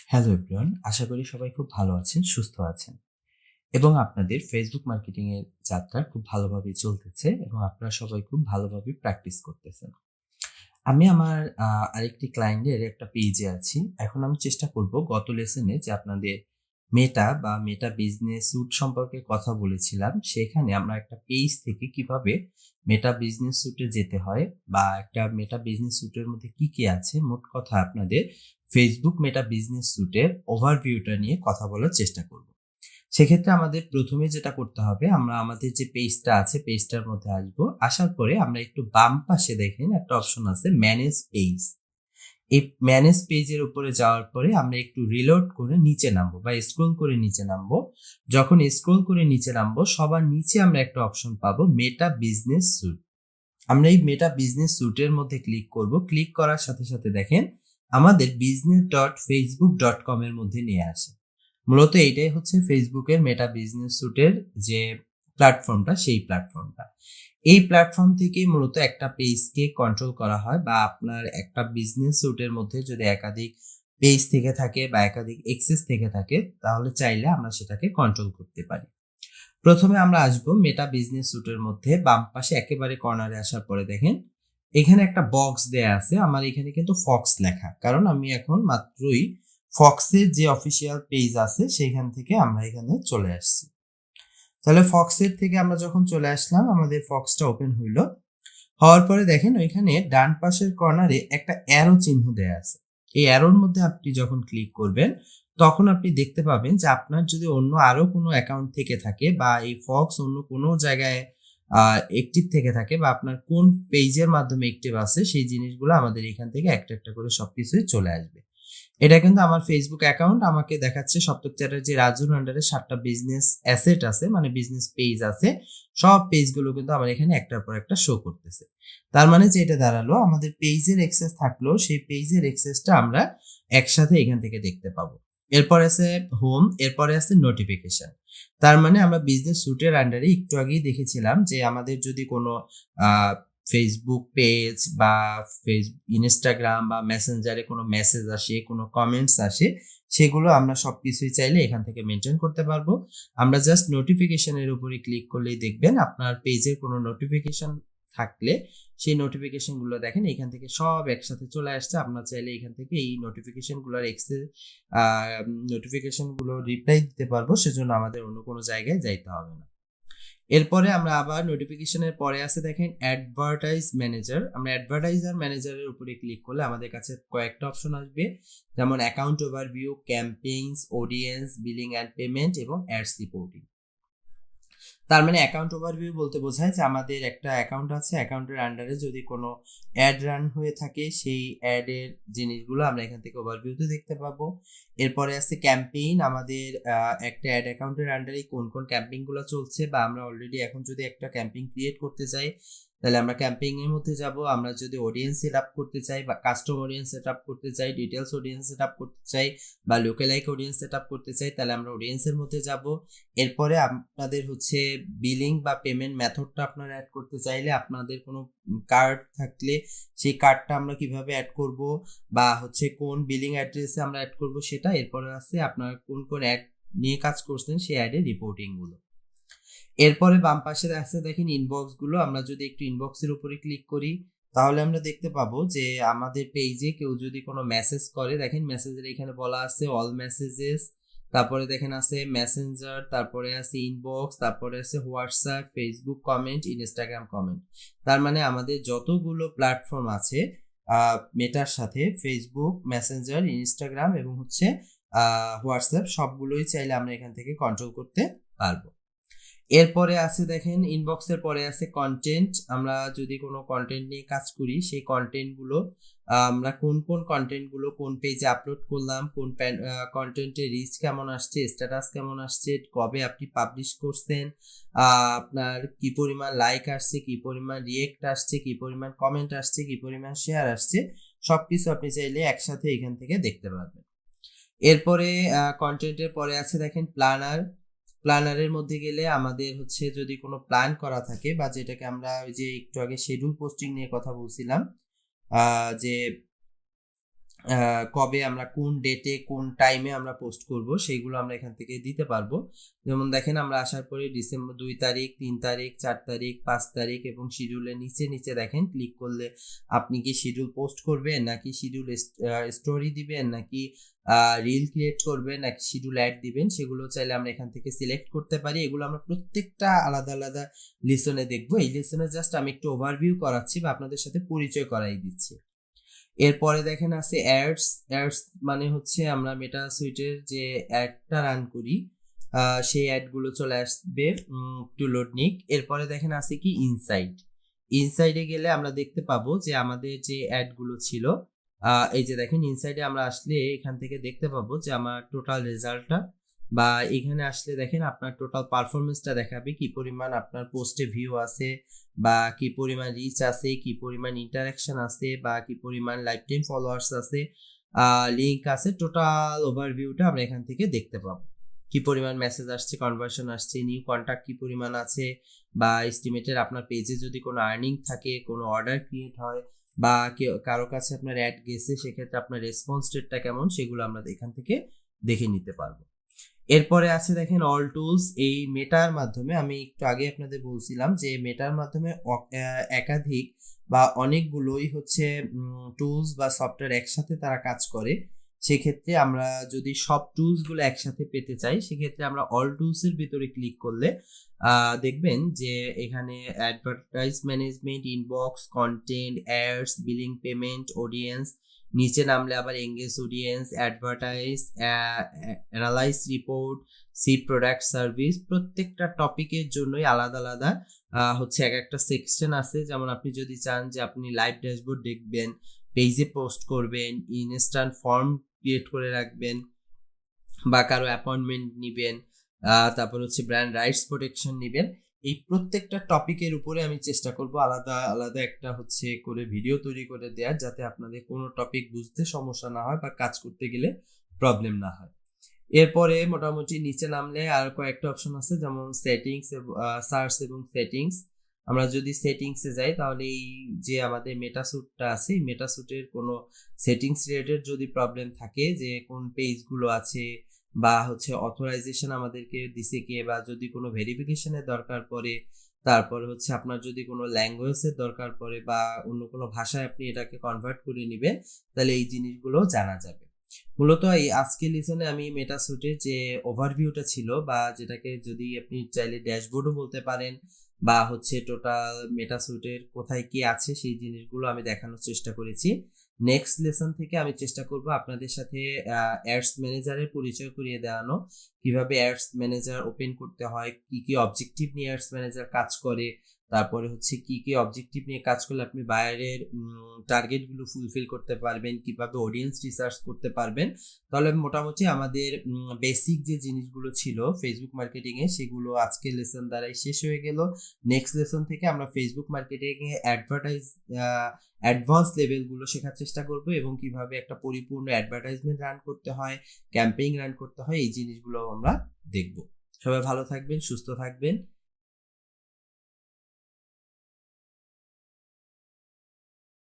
Hello everyone, আশা করি সবাই খুব ভালো আছেন, সুস্থ আছেন এবং আপনাদের ফেসবুক মার্কেটিং এর যাত্রা খুব ভালোভাবেই চলতেছে এবং আপনারা সবাই খুব ভালোভাবে প্র্যাকটিস করতেছেন। আমি আমার আরেকটি ক্লায়েন্টের একটা পেজে আছি। এখন আমি চেষ্টা করব গত লেসনে যে আপনাদের মেটা বিজনেস স্যুট সম্পর্কে কথা বলেছিলাম, সেখানে আমরা একটা পেজ থেকে কিভাবে মেটা বিজনেস স্যুটে যেতে হয় বা একটা মেটা বিজনেস স্যুটের মধ্যে কি আছে, মোট কথা আপনাদের ফেসবুক মেটা বিজনেস স্যুটের ওভারভিউটা নিয়ে কথা বলার চেষ্টা করব। সেক্ষেত্রে আমাদের ১ম এ যেটা করতে হবে, আমরা আমাদের যে পেজটা আছে, পেজটার মধ্যে আসবো। আসার পরে আমরা একটু বাম পাশে দেখেন একটা অপশন আছে ম্যানেজ পেজ। এই ম্যানেজ পেজের উপরে যাওয়ার পরে আমরা একটু রিলোড করে নিচে নামবো বা স্ক্রল করে নিচে নামবো। যখন স্ক্রল করে নিচে নামবো, সবার নিচে আমরা একটা অপশন পাবো মেটা বিজনেস স্যুট। আমরা এই মেটা বিজনেস স্যুটের মধ্যে ক্লিক করব। ক্লিক করার সাথে সাথে দেখেন আমাদের business.facebook.com এর মধ্যে নিয়ে আসে। মূলত এইটাই হচ্ছে ফেসবুকের মেটা বিজনেস স্যুটের যে প্ল্যাটফর্মটা, সেই প্ল্যাটফর্মটা। এই প্ল্যাটফর্ম থেকেই মূলত একটা পেজকে কন্ট্রোল করা হয় বা আপনার একটা বিজনেস স্যুটের মধ্যে যদি একাধিক পেজ থেকে থাকে বা একাধিক এক্সেস থেকে থাকে, তাহলে চাইলে আমরা সেটাকে কন্ট্রোল করতে পারি। প্রথমে আমরা আসবো মেটা বিজনেস স্যুটের মধ্যে বাম পাশে একেবারে কর্নারে আসার পরে দেখেন এখানে একটা বক্স দেয়া আছে। আমার এখানে কিন্তু ফক্স লেখা, কারণ আমি এখন মাত্রই ফক্সের যে অফিসিয়াল পেজ আছে সেখান থেকে আমরা এখানে চলে আসছি। তাহলে ফক্সের থেকে আমরা যখন চলে আসলাম, আমাদের ফক্সটা ওপেন হইলো। হওয়ার পরে দেখেন ওইখানে ডান পাশের কর্নারে একটা অ্যারো চিহ্ন দেয়া আছে। এই অ্যারোর মধ্যে আপনি যখন ক্লিক করবেন, তখন আপনি দেখতে পাবেন যে আপনার যদি অন্য আরো কোনো অ্যাকাউন্ট থেকে থাকে বা এই ফক্স অন্য কোনো জায়গায় অ্যাক্টিভ থেকে থাকে বা আপনার কোন পেজের মাধ্যমে অ্যাক্টিভ আছে, সেই জিনিসগুলো আমাদের এখান থেকে একটা একটা করে সবকিছুই চলে আসবে। এটা কিন্তু আমার ফেসবুক অ্যাকাউন্ট আমাকে দেখাচ্ছে সপ্তক চ্যাটার্জি রাজুর আন্ডারে ৭ টা বিজনেস অ্যাসেট আছে, মানে বিজনেস পেজ আছে। সব পেজগুলো কিন্তু আমার এখানে একটার পর একটা শো করতেছে। তার মানে যেটা দাঁড়ালো, আমাদের পেজের অ্যাক্সেস থাকলেও সেই পেজের অ্যাক্সেসটা আমরা একসাথে এখান থেকে দেখতে পাবো। এরপর আছে হোম, এরপরে আছে নোটিফিকেশন। তার মানে আমরা বিজনেস স্যুটের আন্ডারে একটু আগেই দেখেছিলাম যে আমাদের যদি কোনো আ ফেসবুক পেজ বা ইনস্টাগ্রাম বা মেসেঞ্জারে কোনো মেসেজ আসে, কোনো কমেন্টস আসে, সেগুলো আমরা সবকিছুই চাইলে এখান থেকে মেইনটেইন করতে পারবো। আমরা জাস্ট নোটিফিকেশন এর উপরে ক্লিক করলেই দেখবেন আপনার পেজের কোনো নোটিফিকেশন থাকলে সেই নোটিফিকেশন গুলো দেখেন এখান থেকে সব একসাথে চলে আসছে। আপনার চাইলে এখান থেকে এই নোটিফিকেশন গুলোর আ নোটিফিকেশন গুলো রিপ্লাই দিতে পারবো। সেজন্য আমাদের অন্য কোনো জায়গায় যাইতে হবে না। এরপরে আমরা আবার নোটিফিকেশনের পরে আছে দেখেন অ্যাডভার্টাইজ ম্যানেজার। আমরা অ্যাডভার্টাইজার ম্যানেজারের উপরে ক্লিক করলে আমাদের কাছে কয়েকটা অপশন আসবে, যেমন account overview, campaigns, audience, billing and payment এবং অ্যাডস রিপোর্টিং। তার মানে অ্যাকাউন্ট ওভারভিউ বলতে বোঝায় যে আমাদের একটা অ্যাকাউন্ট আছে, অ্যাকাউন্টের আন্ডারে যদি কোনো অ্যাড রান হয়ে থাকে, সেই অ্যাডের জিনিসগুলো আমরা এখান থেকে ওভারভিউতে দেখতে পাবো। এরপরে আছে ক্যাম্পেইন, আমাদের একটা অ্যাড অ্যাকাউন্টের আন্ডারে কোন কোন ক্যাম্পেইনগুলো চলছে বা আমরা অলরেডি এখন যদি একটা ক্যাম্পেইন ক্রিয়েট করতে চাই, তাহলে আমরা ক্যাম্পেইন এর মধ্যে যাব। আমরা যদি অডিয়েন্স সেট আপ করতে চাই বা কাস্টম অডিয়েন্স সেট আপ করতে চাই, ডিটেইলস অডিয়েন্স সেট আপ করতে চাই বা লোকালাইক অডিয়েন্স সেট আপ করতে চাই, তাহলে আমরা অডিয়েন্সের মধ্যে যাব। এরপরে আপনাদের হচ্ছে বিলিং বা পেমেন্ট মেথডটা আপনারা এড করতে চাইলে আপনাদের কোনো কার্ড থাকলে সেই কার্ডটা আমরা কিভাবে এড করব বা হচ্ছে কোন বিলিং অ্যাড্রেসে আমরা এড করব সেটা। এরপরে আছে আপনারা কোন কোন অ্যাড নিয়ে কাজ করছেন সেই অ্যাডের রিপোর্টিং গুলো। এরপরে বাম পাশে আছে দেখেন ইনবক্স গুলো। আমরা যদি একটু ইনবক্সের উপরে ক্লিক করি, তাহলে আমরা দেখতে পাবো যে আমাদের পেজে কেউ যদি কোনো মেসেজ করে, দেখেন মেসেজের এখানে বলা আছে অল মেসেজেস, তারপরে দেখেন আছে মেসেঞ্জার, তারপরে আছে ইনবক্স, তারপরে আছে WhatsApp, Facebook comment, Instagram comment. তার মানে আমাদের যতগুলো প্ল্যাটফর্ম আছে মেটার সাথে, ফেসবুক, মেসেঞ্জার, ইনস্টাগ্রাম এবং হচ্ছে হোয়াটসঅ্যাপ, সবগুলোই চাইলে আমরা এখান থেকে কন্ট্রোল করতে পারবো। এরপরে আছে দেখেন ইনবক্সের পরে আছে কন্টেন্ট। আমরা যদি কোনো কন্টেন্ট নিয়ে কাজ করি, সেই কন্টেন্ট গুলো আমরা কোন কোন কন্টেন্ট গুলো কোন পেজে আপলোড করলাম, কোন কন্টেন্টের রিচ কেমন আসছে, স্ট্যাটাস কেমন আসছে, কবে আপনি পাবলিশ করছেন, আপনার কি পরিমাণ লাইক আসছে, কি পরিমাণ রিয়েক্ট আসছে, কি পরিমাণ কমেন্ট আসছে, কি পরিমাণ শেয়ার আসছে, সবকিছু আপনি চাইলে একসাথে এখান থেকে দেখতে পারবেন। এরপরে কনটেন্টের পরে আছে দেখেন প্ল্যানার। প্ল্যানারের মধ্যে গেলে আমাদের হচ্ছে যদি কোনো প্ল্যান করা থাকে বা যেটাকে আমরা ওই যে একটু আগে শিডিউল পোস্টিং নিয়ে কথা বলছিলাম, যে কবে আমরা কোন ডেটে কোন টাইমে আমরা পোস্ট করব সেইগুলো আমরা এখান থেকে দিতে পারবো। যেমন দেখেন আমরা আসার পরে ডিসেম্বর 2 তারিখ, 3 তারিখ, 4 তারিখ, 5 তারিখ এবং শিডিউলের নিচে দেখেন ক্লিক করলে আপনি কি শিডিউল পোস্ট করবেন, নাকি শিডিউল স্টোরি দিবেন, নাকি রিল ক্রিয়েট করবেন, নাকি শিডিউল অ্যাড দিবেন, সেগুলো চাইলে আমরা এখান থেকে সিলেক্ট করতে পারি। এগুলো আমরা প্রত্যেকটা আলাদা আলাদা লেসনে দেখবো। এই লেসনে জাস্ট আমি একটু ওভারভিউ করাচ্ছি বা আপনাদের সাথে পরিচয় করাই দিচ্ছি। এরপরে দেখেন আছে অ্যাডস মানে হচ্ছে আমরা মেটা সুইটের যে অ্যাডটা রান করি সেই অ্যাডগুলো চলে আসবে। টু লোড নিক। এরপরে দেখেন আছে কি ইনসাইডে গেলে আমরা দেখতে পাবো যে আমাদের যে অ্যাডগুলো ছিল, এই যে দেখেন ইনসাইডে আমরা আসলে এখান থেকে দেখতে পাবো যে আমার টোটাল রেজাল্টটা, বা এখানে আসলে দেখেন আপনার টোটাল পারফরমেন্সটা দেখাবে, কি পরিমাণ আপনার পোস্টে ভিউ আছে, বা কি পরিমাণ রিচ আছে, কি পরিমাণ ইন্টারাকশন আছে, বা কি পরিমাণ লাইফ টাইম ফলোয়ার্স আছে, লিঙ্ক আছে। টোটাল ওভারভিউটা আমরা এখান থেকে দেখতে পাবো। কি পরিমাণ মেসেজ আসছে, কনভার্সন আসছে, নিউ কন্টাক্ট কি পরিমাণ আছে, বা এস্টিমেটেড আপনার পেজে যদি কোনো আর্নিং থাকে, কোনো অর্ডার ক্রিয়েট হয়, বা কারো কাছে আপনার অ্যাড গেছে, সেক্ষেত্রে আপনার রেসপন্স রেটটা কেমন, সেগুলো আমরা এখান থেকে দেখে নিতে পারবো। এরপরে আছে দেখেন অল টুলস। এই মেটার মাধ্যমে আমি একটু আগে আপনাদের বলছিলাম যে মেটার মাধ্যমে একাধিক বা অনেকগুলোই হচ্ছে টুলস বা সফটওয়্যার একসাথে তারা কাজ করে। সেক্ষেত্রে আমরা যদি সব টুলসগুলো একসাথে পেতে চাই, সেক্ষেত্রে আমরা অল টুলসের ভিতরে ক্লিক করলে দেখবেন যে এখানে advertise management, inbox, content, ads, billing, payment, audience, নিচে নামলে আবার engage audience, advertise, analyze report, see product service, প্রত্যেকটা টপিকের জন্যই আলাদা আলাদা হচ্ছে এক একটা সেকশন আছে। যেমন আপনি যদি চান যে আপনি লাইভ ড্যাশবোর্ড দেখবেন, পেজে পোস্ট করবেন, ইনস্ট্যান্ট ফর্ম ক্রিয়েট করে রাখবেন, বা কারো অ্যাপয়েন্টমেন্ট নিবেন, তারপর হচ্ছে ব্র্যান্ড রাইটস প্রোটেকশন নিবেন, এই প্রত্যেকটা টপিকের উপরে আমি চেষ্টা করব আলাদা আলাদা একটা হচ্ছে করে ভিডিও তৈরি করে দেওয়ার, যাতে আপনাদের কোনো টপিক বুঝতে সমস্যা না হয় বা কাজ করতে গেলে প্রবলেম না হয়। এরপরে মোটামুটি নিচে নামলে আর কয়েকটা অপশন আছে, যেমন সেটিংস, সার্চ এবং সেটিংস। আমরা যদি সেটিংসে যাই তাহলে এই যে আমাদের মেটাস্যুটটা আছে, এই মেটাস্যুটের কোনো সেটিংস রিলেটেড যদি প্রবলেম থাকে, যে কোন পেজগুলো আছে, বা হচ্ছে অথরাইজেশন আমাদেরকে দিছে কে, বা যদি কোনো ভেরিফিকেশনের দরকার পড়ে, তারপর হচ্ছে আপনার যদি কোনো ল্যাঙ্গুয়েজের দরকার পড়ে, বা অন্য কোনো ভাষায় আপনি এটাকে কনভার্ট করে নেবেন, তাহলে এই জিনিসগুলো জানা যাবে। মূলত এই আজকের লেসনে আমি মেটাস্যুটের যে ওভারভিউটা ছিল, বা যেটাকে যদি আপনি চাইলে ড্যাশবোর্ডও বলতে পারেন, বা হচ্ছে টোটাল মেটাস্যুটের কোথায় কি আছে সেই জিনিসগুলো আমি দেখানোর চেষ্টা করেছি। নেক্সট লেসন থেকে আমি চেষ্টা করব আপনাদের সাথে অ্যাডস ম্যানেজারের পরিচয় করিয়ে দেওয়ানো, কিভাবে অ্যাডস ম্যানেজার ওপেন করতে হয়, কি কি অবজেক্টিভ নিয়ে অ্যাডস ম্যানেজার কাজ করে, তারপরে হচ্ছে কি কি অবজেক্টিভ নিয়ে কাজ করলে আপনি বাইরের টার্গেটগুলো ফুলফিল করতে পারবেন, কিভাবে অডিয়েন্স রিসার্চ করতে পারবেন। তাহলে মোটামুটি আমাদের বেসিক যে জিনিসগুলো ছিল ফেসবুক মার্কেটিংয়ে, সেগুলো আজকের লেসন দ্বারাই শেষ হয়ে গেল। নেক্সট লেসন থেকে আমরা ফেসবুক মার্কেটিংয়ে অ্যাডভান্স লেভেলগুলো শেখার চেষ্টা করব, এবং কিভাবে একটা পরিপূর্ণ অ্যাডভার্টাইজমেন্ট রান করতে হয়, ক্যাম্পেইন রান করতে হয়, এই জিনিসগুলো আমরা দেখব। সবাই ভালো থাকবেন, সুস্থ থাকবেন।